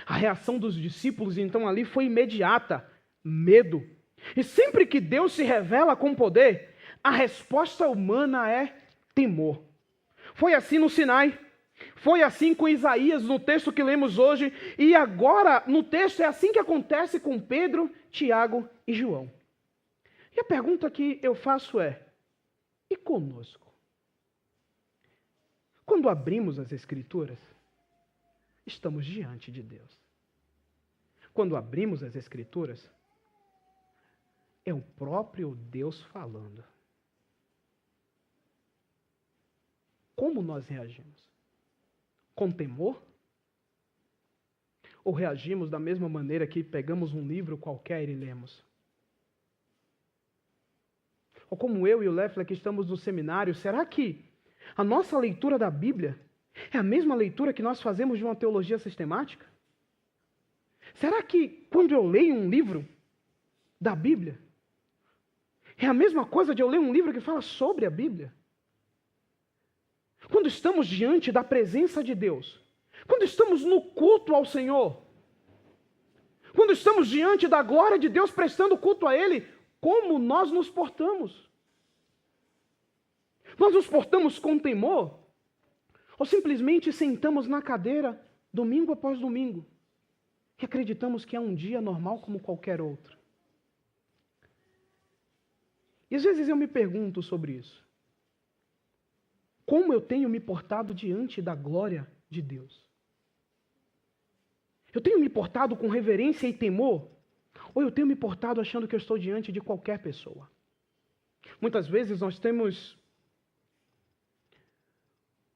A reação dos discípulos, então, ali foi imediata, medo. E sempre que Deus se revela com poder, a resposta humana é temor. Foi assim no Sinai, foi assim com Isaías, no texto que lemos hoje, e agora, no texto, é assim que acontece com Pedro, Tiago e João. E a pergunta que eu faço é, e conosco? Quando abrimos as Escrituras, estamos diante de Deus. Quando abrimos as Escrituras, é o próprio Deus falando. Como nós reagimos? Com temor? Ou reagimos da mesma maneira que pegamos um livro qualquer e lemos? Ou como eu e o Leffler que estamos no seminário, será que a nossa leitura da Bíblia é a mesma leitura que nós fazemos de uma teologia sistemática? Será que quando eu leio um livro da Bíblia, é a mesma coisa de eu ler um livro que fala sobre a Bíblia? Quando estamos diante da presença de Deus, quando estamos no culto ao Senhor, quando estamos diante da glória de Deus prestando culto a Ele, como nós nos portamos? Nós nos portamos com temor? Ou simplesmente sentamos na cadeira, domingo após domingo, e acreditamos que é um dia normal como qualquer outro? E às vezes eu me pergunto sobre isso. Como eu tenho me portado diante da glória de Deus? Eu tenho me portado com reverência e temor? Ou eu tenho me portado achando que eu estou diante de qualquer pessoa? Muitas vezes nós temos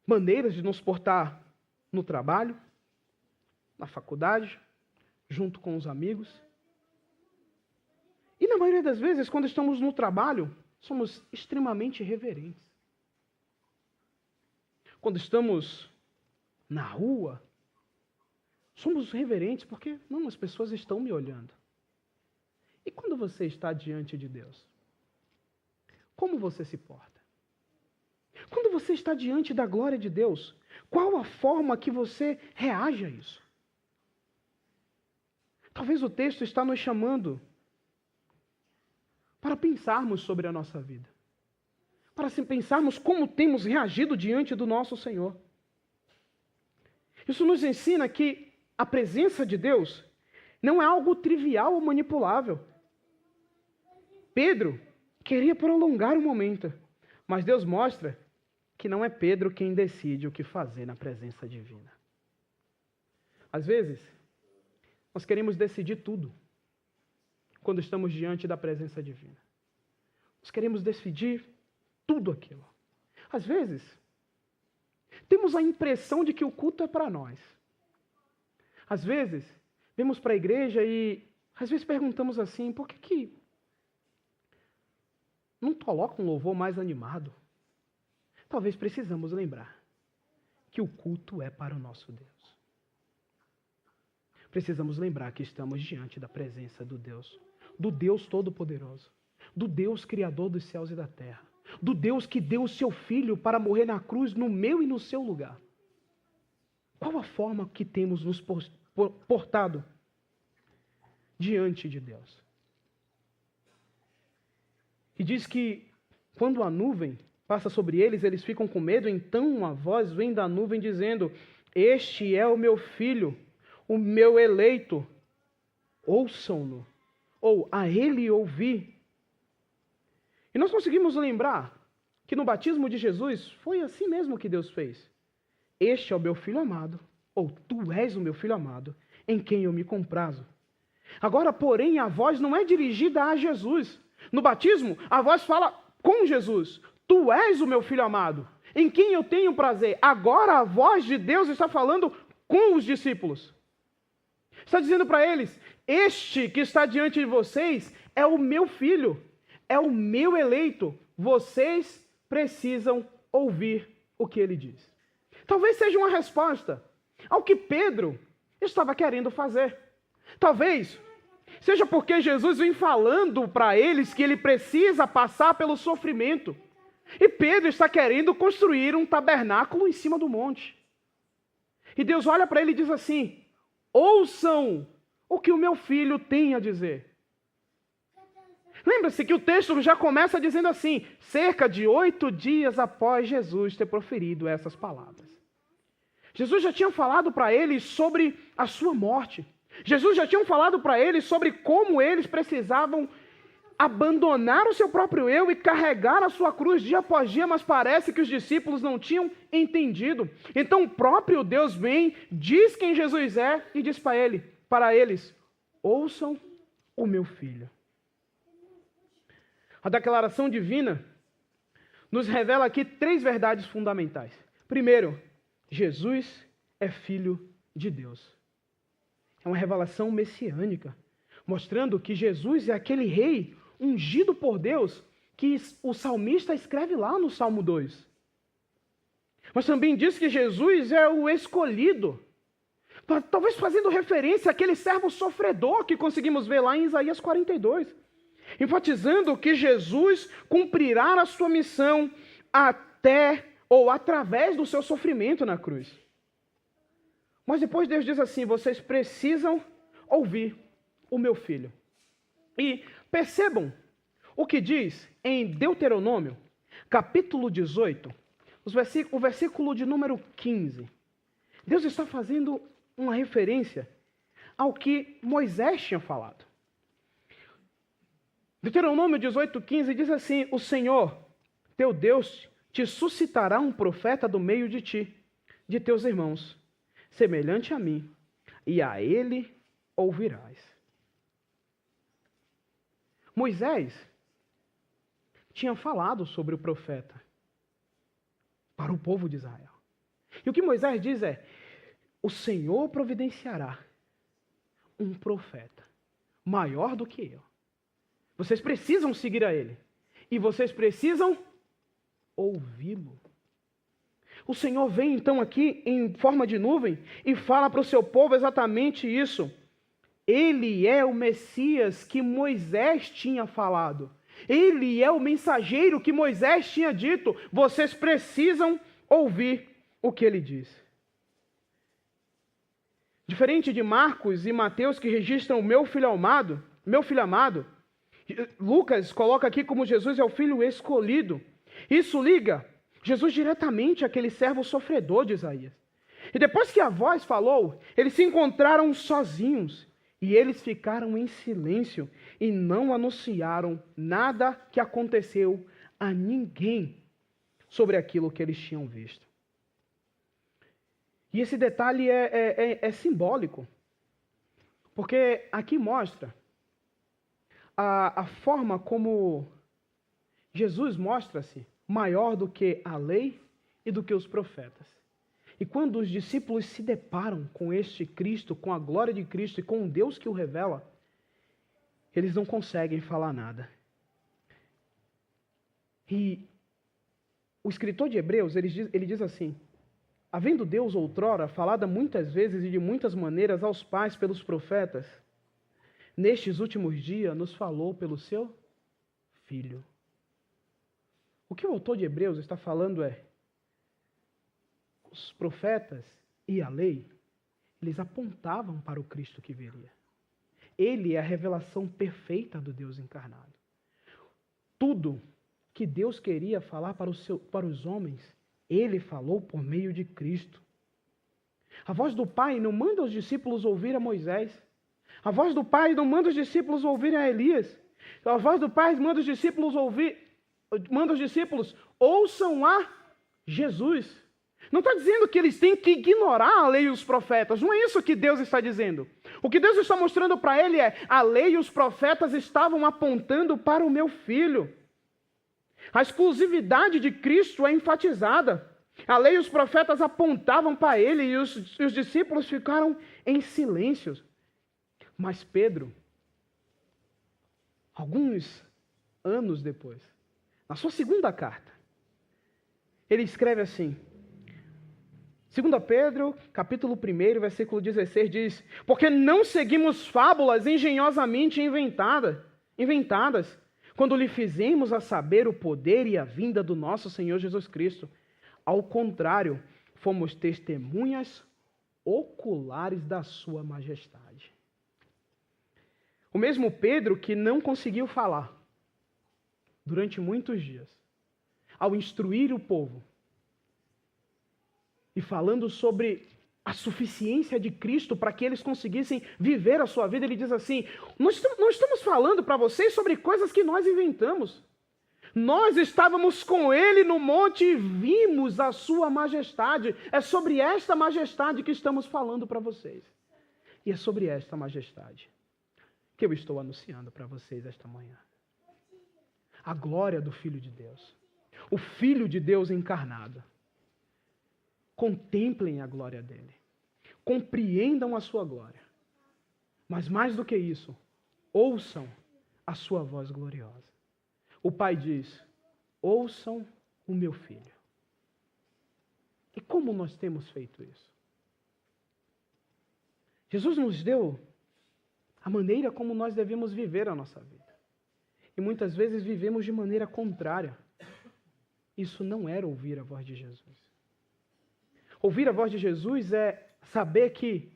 maneiras de nos portar no trabalho, na faculdade, junto com os amigos. E na maioria das vezes, quando estamos no trabalho, somos extremamente reverentes. Quando estamos na rua, somos reverentes porque não, as pessoas estão me olhando. E quando você está diante de Deus, como você se porta? Quando você está diante da glória de Deus, qual a forma que você reage a isso? Talvez o texto está nos chamando para pensarmos sobre a nossa vida, para pensarmos como temos reagido diante do nosso Senhor. Isso nos ensina que a presença de Deus não é algo trivial ou manipulável. Pedro queria prolongar o momento, mas Deus mostra que não é Pedro quem decide o que fazer na presença divina. Às vezes, nós queremos decidir tudo quando estamos diante da presença divina. Nós queremos decidir tudo aquilo. Às vezes, temos a impressão de que o culto é para nós. Às vezes, vemos para a igreja e às vezes perguntamos assim, por que não coloca um louvor mais animado? Talvez precisamos lembrar que o culto é para o nosso Deus. Precisamos lembrar que estamos diante da presença do Deus Todo-Poderoso, do Deus Criador dos céus e da terra, do Deus que deu o seu Filho para morrer na cruz no meu e no seu lugar. Qual a forma que temos nos portado diante de Deus? E diz que quando a nuvem passa sobre eles, eles ficam com medo, então uma voz vem da nuvem dizendo: este é o meu filho, o meu eleito, ouçam-no, ou a ele ouvi. E nós conseguimos lembrar que no batismo de Jesus foi assim mesmo que Deus fez. Este é o meu filho amado, ou tu és o meu filho amado, em quem eu me comprazo. Agora, porém, a voz não é dirigida a Jesus. No batismo, a voz fala com Jesus: tu és o meu filho amado, em quem eu tenho prazer. Agora a voz de Deus está falando com os discípulos. Está dizendo para eles: este que está diante de vocês é o meu filho, é o meu eleito. Vocês precisam ouvir o que ele diz. Talvez seja uma resposta ao que Pedro estava querendo fazer. Talvez seja porque Jesus vem falando para eles que ele precisa passar pelo sofrimento. E Pedro está querendo construir um tabernáculo em cima do monte. E Deus olha para ele e diz assim: ouçam o que o meu filho tem a dizer. Lembra-se que o texto já começa dizendo assim, cerca de 8 dias após Jesus ter proferido essas palavras. Jesus já tinha falado para eles sobre a sua morte. Jesus já tinha falado para eles sobre como eles precisavam abandonar o seu próprio eu e carregar a sua cruz dia após dia, mas parece que os discípulos não tinham entendido. Então o próprio Deus vem, diz quem Jesus é e diz para eles: ouçam o meu filho. A declaração divina nos revela aqui 3 verdades fundamentais. Primeiro, Jesus é filho de Deus. É uma revelação messiânica, mostrando que Jesus é aquele rei ungido por Deus que o salmista escreve lá no Salmo 2. Mas também diz que Jesus é o escolhido, talvez fazendo referência àquele servo sofredor que conseguimos ver lá em Isaías 42, enfatizando que Jesus cumprirá a sua missão até ou através do seu sofrimento na cruz. Mas depois Deus diz assim: vocês precisam ouvir o meu filho. E percebam o que diz em Deuteronômio, capítulo 18, o versículo de número 15. Deus está fazendo uma referência ao que Moisés tinha falado. Deuteronômio 18:15 diz assim: o Senhor, teu Deus, te suscitará um profeta do meio de ti, de teus irmãos, semelhante a mim, e a ele ouvirás. Moisés tinha falado sobre o profeta para o povo de Israel. E o que Moisés diz é: o Senhor providenciará um profeta maior do que eu. Vocês precisam seguir a ele. E vocês precisam ouvi-lo. O Senhor vem então aqui em forma de nuvem e fala para o seu povo exatamente isso. Ele é o Messias que Moisés tinha falado. Ele é o mensageiro que Moisés tinha dito. Vocês precisam ouvir o que ele diz. Diferente de Marcos e Mateus, que registram o meu filho amado, Lucas coloca aqui como Jesus é o filho escolhido. Isso liga Jesus diretamente àquele servo sofredor de Isaías. E depois que a voz falou, eles se encontraram sozinhos. E eles ficaram em silêncio e não anunciaram nada que aconteceu a ninguém sobre aquilo que eles tinham visto. E esse detalhe é simbólico, porque aqui mostra a forma como Jesus mostra-se maior do que a lei e do que os profetas. E quando os discípulos se deparam com este Cristo, com a glória de Cristo e com o Deus que o revela, eles não conseguem falar nada. E o escritor de Hebreus, ele diz assim: havendo Deus outrora falado muitas vezes e de muitas maneiras aos pais pelos profetas, nestes últimos dias nos falou pelo seu Filho. O que o autor de Hebreus está falando é: os profetas e a lei, eles apontavam para o Cristo que viria. Ele é a revelação perfeita do Deus encarnado. Tudo que Deus queria falar para os homens, Ele falou por meio de Cristo. A voz do Pai não manda os discípulos ouvir a Moisés. A voz do Pai não manda os discípulos ouvirem a Elias. A voz do Pai manda os discípulos ouçam a Jesus. Não está dizendo que eles têm que ignorar a lei e os profetas. Não é isso que Deus está dizendo. O que Deus está mostrando para ele é: a lei e os profetas estavam apontando para o meu filho. A exclusividade de Cristo é enfatizada. A lei e os profetas apontavam para ele e os discípulos ficaram em silêncio. Mas Pedro, alguns anos depois, na sua segunda carta, ele escreve assim: 2 Pedro, capítulo 1, versículo 16, diz: porque não seguimos fábulas engenhosamente inventadas, quando lhe fizemos a saber o poder e a vinda do nosso Senhor Jesus Cristo. Ao contrário, fomos testemunhas oculares da sua majestade. O mesmo Pedro que não conseguiu falar durante muitos dias, ao instruir o povo, e falando sobre a suficiência de Cristo para que eles conseguissem viver a sua vida, ele diz assim: nós estamos falando para vocês sobre coisas que nós inventamos. Nós estávamos com ele no monte e vimos a sua majestade. É sobre esta majestade que estamos falando para vocês. E é sobre esta majestade que eu estou anunciando para vocês esta manhã. A glória do Filho de Deus. O Filho de Deus encarnado. Contemplem a glória dele. Compreendam a sua glória. Mas mais do que isso, ouçam a sua voz gloriosa. O Pai diz: ouçam o meu filho. E como nós temos feito isso? Jesus nos deu a maneira como nós devemos viver a nossa vida. E muitas vezes vivemos de maneira contrária. Isso não era ouvir a voz de Jesus. Ouvir a voz de Jesus é saber que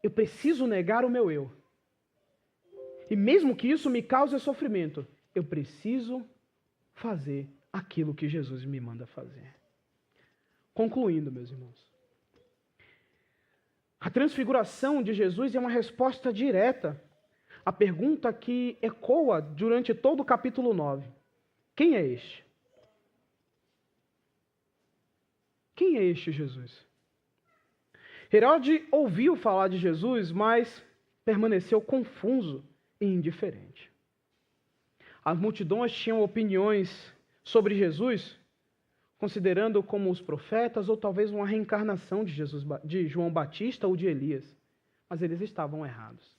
eu preciso negar o meu eu. E mesmo que isso me cause sofrimento, eu preciso fazer aquilo que Jesus me manda fazer. Concluindo, meus irmãos. A transfiguração de Jesus é uma resposta direta à pergunta que ecoa durante todo o capítulo 9. Quem é este? Quem é este Jesus? Herodes ouviu falar de Jesus, mas permaneceu confuso e indiferente. As multidões tinham opiniões sobre Jesus, considerando como os profetas ou talvez uma reencarnação de João Batista ou de Elias. Mas eles estavam errados.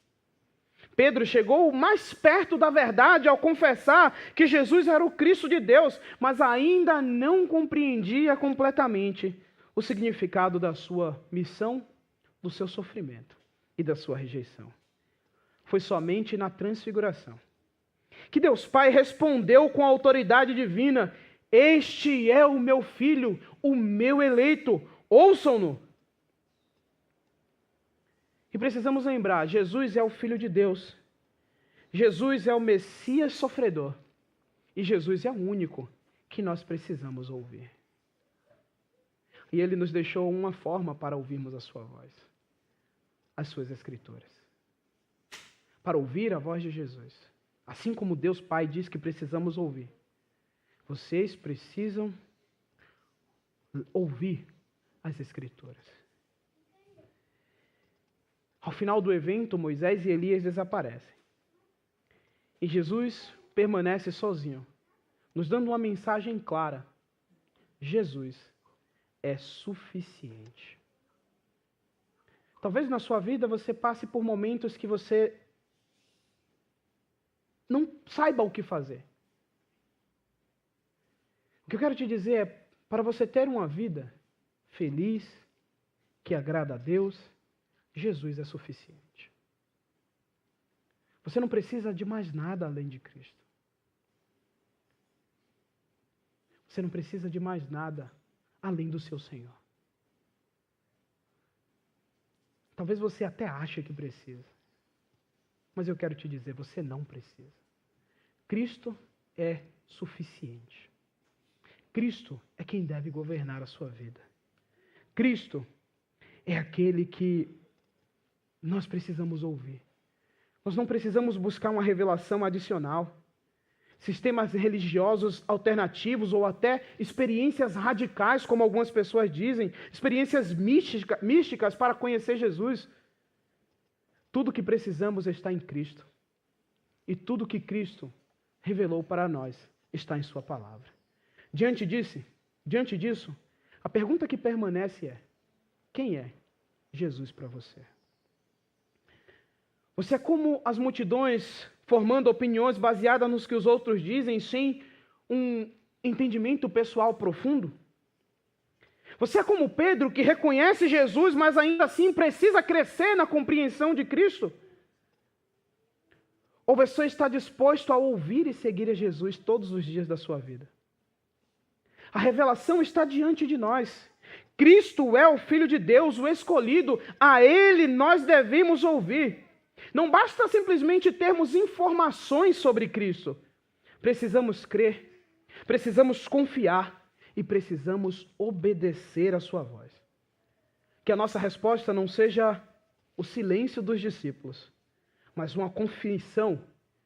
Pedro chegou mais perto da verdade ao confessar que Jesus era o Cristo de Deus, mas ainda não compreendia completamente o significado da sua missão, do seu sofrimento e da sua rejeição. Foi somente na transfiguração que Deus Pai respondeu com a autoridade divina: este é o meu filho, o meu eleito, ouçam-no. E precisamos lembrar, Jesus é o Filho de Deus. Jesus é o Messias sofredor. E Jesus é o único que nós precisamos ouvir. E Ele nos deixou uma forma para ouvirmos a sua voz. As suas Escrituras. Para ouvir a voz de Jesus. Assim como Deus Pai diz que precisamos ouvir. Vocês precisam ouvir as Escrituras. Ao final do evento, Moisés e Elias desaparecem. E Jesus permanece sozinho, nos dando uma mensagem clara. Jesus é suficiente. Talvez na sua vida você passe por momentos que você não saiba o que fazer. O que eu quero te dizer é, para você ter uma vida feliz, que agrada a Deus, Jesus é suficiente. Você não precisa de mais nada além de Cristo. Você não precisa de mais nada além do seu Senhor. Talvez você até ache que precisa. Mas eu quero te dizer, você não precisa. Cristo é suficiente. Cristo é quem deve governar a sua vida. Cristo é aquele que nós precisamos ouvir. Nós não precisamos buscar uma revelação adicional. Sistemas religiosos alternativos ou até experiências radicais, como algumas pessoas dizem, experiências místicas para conhecer Jesus. Tudo que precisamos está em Cristo. E tudo que Cristo revelou para nós está em sua palavra. Diante disso, a pergunta que permanece é: quem é Jesus para você? Você é como as multidões formando opiniões baseadas nos que os outros dizem, sem um entendimento pessoal profundo? Você é como Pedro, que reconhece Jesus, mas ainda assim precisa crescer na compreensão de Cristo? Ou você está disposto a ouvir e seguir a Jesus todos os dias da sua vida? A revelação está diante de nós. Cristo é o Filho de Deus, o escolhido. A Ele nós devemos ouvir. Não basta simplesmente termos informações sobre Cristo. Precisamos crer, precisamos confiar e precisamos obedecer a sua voz. Que a nossa resposta não seja o silêncio dos discípulos, mas uma confissão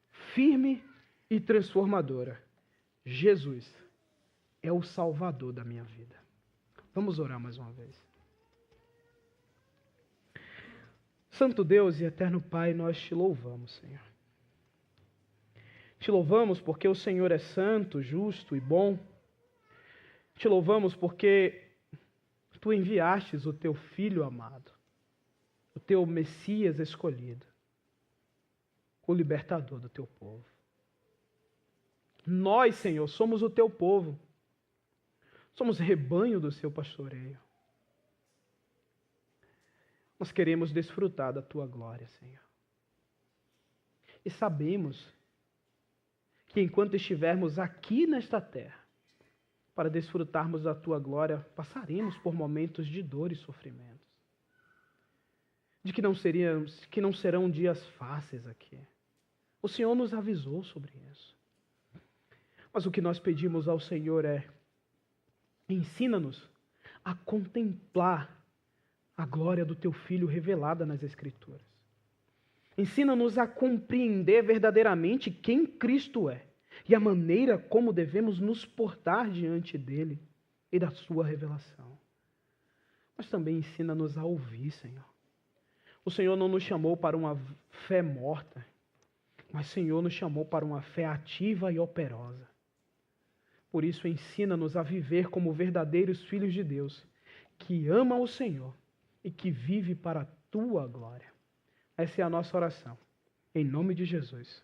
firme e transformadora. Jesus é o Salvador da minha vida. Vamos orar mais uma vez. Santo Deus e eterno Pai, nós te louvamos, Senhor. Te louvamos porque o Senhor é santo, justo e bom. Te louvamos porque Tu enviastes o Teu Filho amado, o Teu Messias escolhido, o libertador do Teu povo. Nós, Senhor, somos o Teu povo. Somos rebanho do Seu pastoreio. Nós queremos desfrutar da Tua glória, Senhor. E sabemos que enquanto estivermos aqui nesta terra, para desfrutarmos da Tua glória, passaremos por momentos de dor e sofrimentos. De que não serão dias fáceis aqui. O Senhor nos avisou sobre isso. Mas o que nós pedimos ao Senhor é: ensina-nos a contemplar a glória do Teu Filho revelada nas Escrituras. Ensina-nos a compreender verdadeiramente quem Cristo é e a maneira como devemos nos portar diante dEle e da Sua revelação. Mas também ensina-nos a ouvir, Senhor. O Senhor não nos chamou para uma fé morta, mas o Senhor nos chamou para uma fé ativa e operosa. Por isso, ensina-nos a viver como verdadeiros filhos de Deus, que ama o Senhor e que vive para a Tua glória. Essa é a nossa oração. Em nome de Jesus.